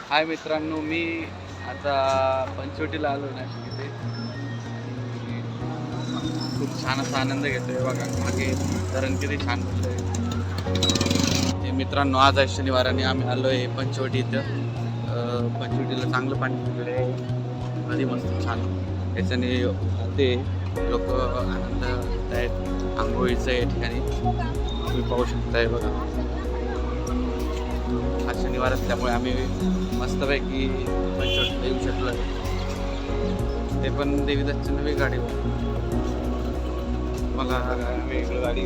हाय मित्रांनो, मी आता पंचवटीला आलो नाशिक इथे. खूप छान असा आनंद घेतोय बघा. मागे धरण किती छान हे मित्रांनो, आज आहे शनिवार आणि आम्ही आलो आहे पंचवटी इथं. पंचवटीला चांगलं पाणी वगैरे नदी मस्त छान. याच्याने ते लोक आनंद घेत आहेत. आंघोळीचं या ठिकाणी तुम्ही पाहू शकताय बघा. आज शनिवार असल्यामुळे आम्ही मस्तपैकी पंचवटीला येऊ शकलो. ते पण देवीदासची नवी गाडीवर. मला आम्ही गाडी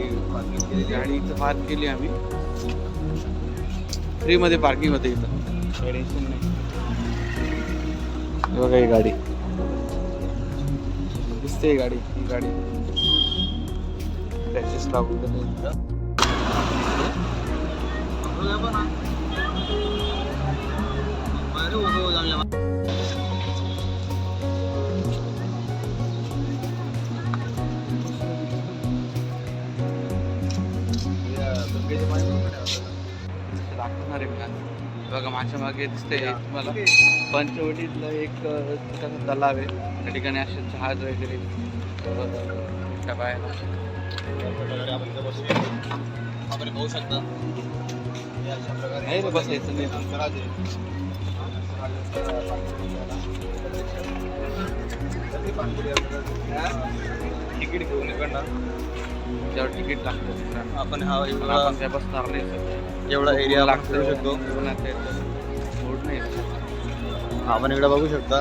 इथं पार्क केली आम्ही. फ्रीमध्ये पार्किंग होते इथं, काही टेन्शन नाही. बघा ही गाडी दिसते. गाडी ही गाडी टॅक्सीस लागून दाखवणार आहे का बघा. माझ्या मागे दिसते तुम्हाला पंचवटीतलं एक छोटासा तलाव आहे. त्या ठिकाणी असे जहाज वगैरे आपण पाहू शकता नाही रे, बसायचं नाही. तिकीट घेऊन इकडनं त्यावर तिकीट लागतं. आपण हा आपण काय बसणार नाही सर. एवढा एरिया लागतो शकतो. बोर्ड नाही. आपण इकडे बघू शकता.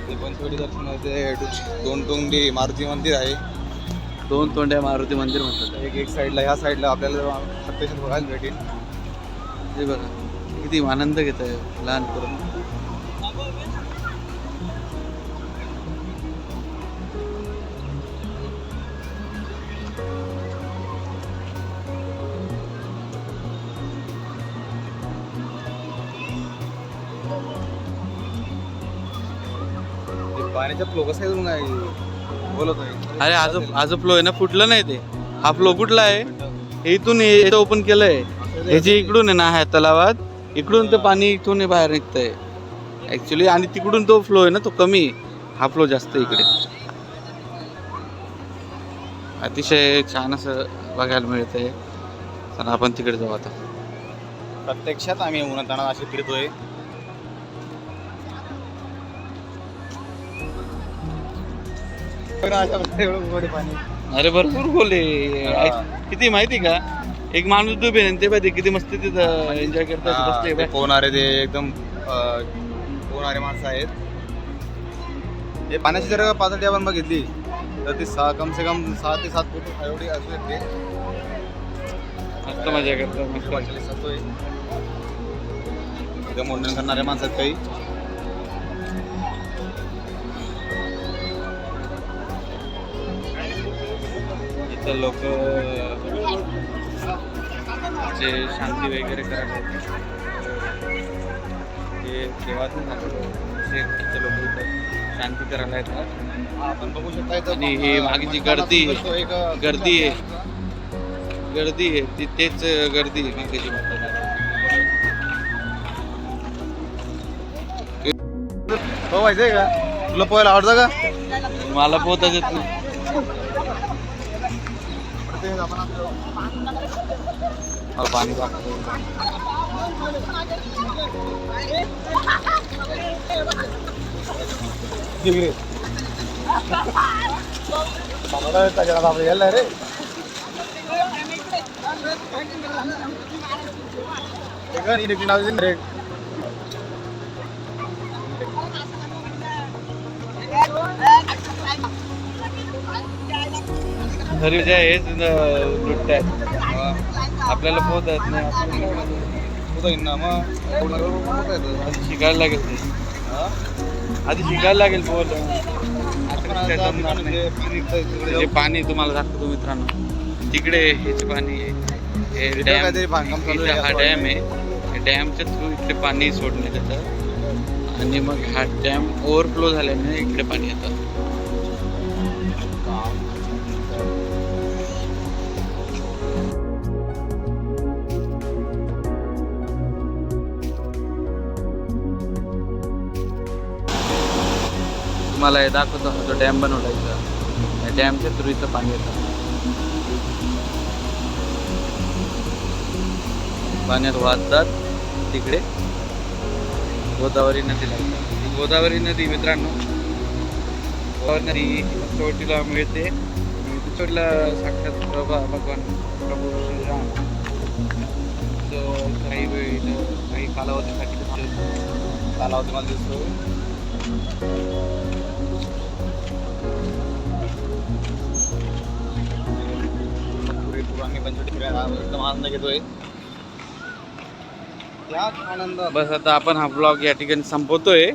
ते पंचवटी दर्शनाचे दोन तोंडी मारुती मंदिर आहे. दोन तोंड्या मारुती मंदिर म्हणतात. एक साईडला, ह्या साईडला आपल्याला प्रत्यक्ष बघायला भेटेल. ते बघा किती आनंद घेत आहे लहान करून. पाण्याच्या फ्लो कसा करून नाही बोलत आहे. अरे आज फ्लो आहे ना, फुटलं नाही ते. हा फ्लो कुठला आहे? इथून ओपन केलंय. ह्याची इकडून आहे ना, ह्या तलावात इकडून ते पाणी इथून बाहेर निघतंय ऍक्च्युली. आणि तिकडून तो फ्लो आहे ना, तो कमी. हा फ्लो जास्त इकडे. अतिशय छान असं बघायला मिळतंय. चला आपण तिकडे जाऊ आता. प्रत्यक्षात आम्ही उन्हाताना असे फिरतोय. अरे भरपूर खोले. किती माहिती का, एक माणूस डुबे ते पाहिजे किती मस्ती तिथं एन्जॉय करतात. पोहणारे ते एकदम पोहणारे माणसं आहेत. हे पाण्याची जर पातळी आपण बघितली तर ती कम से कम 6 ते 7 फूट एवढी असू शकते. मस्त मजा करतात. मस्त असतोय. एकदम वर्णन करणारे माणसं आहेत काही. इथं लोक जे शांती वगैरे करायला ते देवातून इथे लोक इथं शांती करायला येतात. आपण बघू शकता. आणि ही मागची गर्दी आहे. तेच गर्दी आहे मागची. हो माहिती का तुला पोहायला आवडतं का? मला पोहताच येत नाही. पाणी रे. तरी जे हेच लुटत आहेत. आपल्याला पोहता येत नाही. आधी शिकायला लागेल ते. आधी शिकायला लागेल पोहलं. जे पाणी तुम्हाला दाखवतो मित्रांनो, तिकडे हेच पाणी आहे. हा डॅम आहे. डॅमच्या थ्रू इकडे पाणी सोडण्यात येतं आणि मग हा डॅम ओव्हरफ्लो झाल्याने इकडे पाणी येतं. तुम्हाला हे दाखवतो जो डॅम बनवला इथं. या डॅमच्या थ्रू इथं पाणी येतं. पाण्यात वाहतात तिकडे गोदावरी नदीला. ही गोदावरी नदी मित्रांनो, गोदावरी नदी पंचवटीला मिळते. पंचवटीला साक्षात भगवान प्रभू श्रीराम जो काही वेळ इथं काही कालावधीसाठी कालावधी मला दिसतो. पुरेपूर आम्ही पंचवटी फिरायला एकदम आनंद घेतोय. त्याच आनंद बस आता आपण हा ब्लॉग या ठिकाणी संपवतोय.